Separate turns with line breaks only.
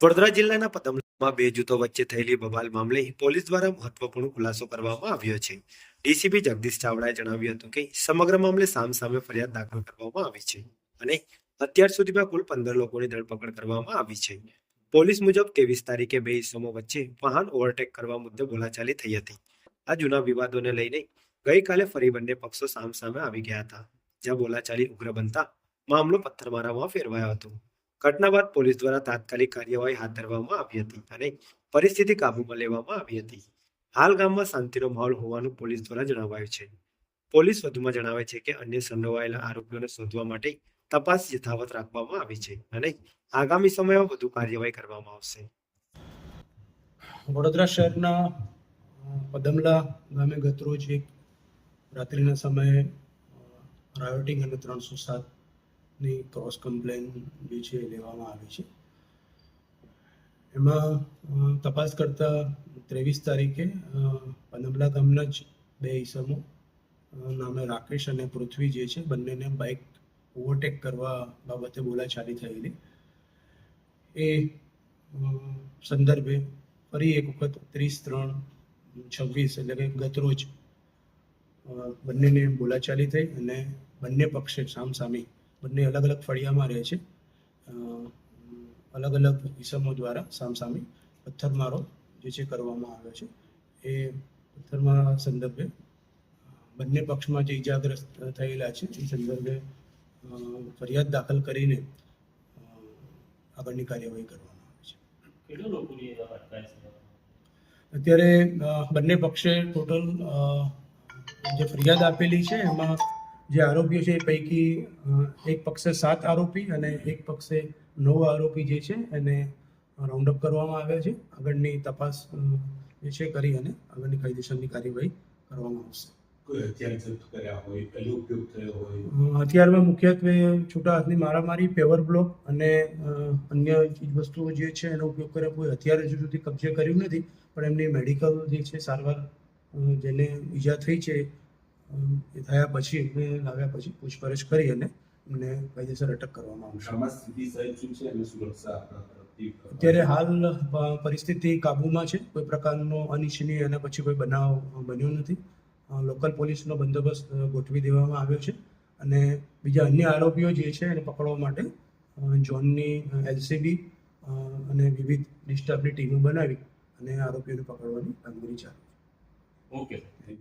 વડોદરા જિલ્લાના પદમમાં બે જૂથો વચ્ચે થયેલી બબાલ મામલે પોલીસ દ્વારા મહત્વપૂર્ણ ખુલાસો કરવામાં આવ્યો છે. ડીસીપી જગદીશ ચાવડાએ જણાવ્યું હતું કે સમગ્ર મામલે સામસામે ફરિયાદ દાખલ કરવામાં આવી છે અને અત્યાર સુધીમાં કુલ 15 લોકોની ધરપકડ કરવામાં આવી છે. પોલીસ મુજબ 23 તારીખે બે ઇસમો વચ્ચે વાહન ઓવરટેક કરવા મુદ્દે બોલાચાલી થઈ હતી. આ જૂના વિવાદોને લઈને ગઈકાલે ફરી બંને પક્ષો સામસામે આવી ગયા હતા, જ્યાં બોલાચાલી ઉગ્ર બનતા મામલો પથ્થરમારામાં ફેરવાયો હતો. ઘટના બાદ પોલીસ દ્વારા તાત્કાલિક કાર્યવાહી હાથ ધરવામાં આવી હતી અને પરિસ્થિતિ કાબૂમાં લેવામાં આવી હતી. હાલ ગામમાં શાંતિનો માહોલ હોવાનું પોલીસ દ્વારા જણાવાયું છે. પોલીસ વધુમાં જણાવે છે કે અન્ય સંડોવાયેલા આરોપીઓને શોધવા માટે તપાસ યથાવત રાખવામાં આવી છે અને આગામી સમયમાં વધુ કાર્યવાહી કરવામાં આવશે.
વડોદરા શહેરના પદમલા ગામે ગતરોજ એક રાત્રિના સમયે રાયોટિંગ અને 307ની ક્રોસ કમ્પ્લેન જે છે એ લેવામાં આવી છે. એમાં તપાસ કરતા 23 તારીખે પદમલા ગામના જ બે ઈસમો નામે રાકેશ અને પૃથ્વી જે છે બંનેને બાઇક ઓવરટેક કરવા બાબતે બોલાચાલી થયેલી. એ સંદર્ભે ફરી એક વખત 30/3/26 એટલે કે ગતરોજ બંનેને બોલાચાલી થઈ અને બંને પક્ષે સામસામી, બંને અલગ અલગ ફળિયામાં રહે છે, અલગ અલગ ઇસમો દ્વારા સામસામી પથ્થરમારો જે છે કરવામાં આવ્યો છે. એ પથ્થરમારા સંદર્ભે બંને પક્ષમાં જે ઇજાગ્રસ્ત થયેલા છે એ સંદર્ભે ફરિયાદ દાખલ કરીને આગળની કાર્યવાહી કરવામાં આવે છે.
કેટલા લોકોની અટકાયત છે?
અત્યારે બંને પક્ષે ટોટલ જે ફરિયાદ આપેલી છે એમાં જે આરોપીઓ છે એ પૈકી એક પક્ષે 7 આરોપી અને એક પક્ષે 9 આરોપી જે છે એને રાઉન્ડ અપ કરવામાં આવ્યા છે. આગળની તપાસ જે છે કરી અને આગળની કાયદેસરની કાર્યવાહી કરવામાં આવશે. હથિયારમાં મુખ્યત્વે છૂટા હાથની મારામારી, પેવર બ્લોક અને અન્ય ચીજ વસ્તુઓ જે છે એનો ઉપયોગ કર્યો. કોઈ હથિયાર હજુ સુધી કબજે કર્યું નથી, પણ એમની મેડિકલ જે છે સારવાર જેને ઈજા થઈ છે એ થયા પછી એમને લાવ્યા પછી પૂછપરછ કરી અને એમને કાયદેસર અટક કરવામાં આવશે. અત્યારે હાલ પરિસ્થિતિ કાબૂમાં છે. કોઈ પ્રકારનો અનિચ્છનીય અને પછી કોઈ બનાવ બન્યો નથી. લોકલ પોલીસનો બંદોબસ્ત ગોઠવી દેવામાં આવ્યો છે અને બીજા અન્ય આરોપીઓ જે છે એને પકડવા માટે ઝોનની LCB અને વિવિધ ડિસ્ટર્બની ટીમો બનાવી અને આરોપીઓને પકડવાની કામગીરી ચાલુ છે.
ઓકે.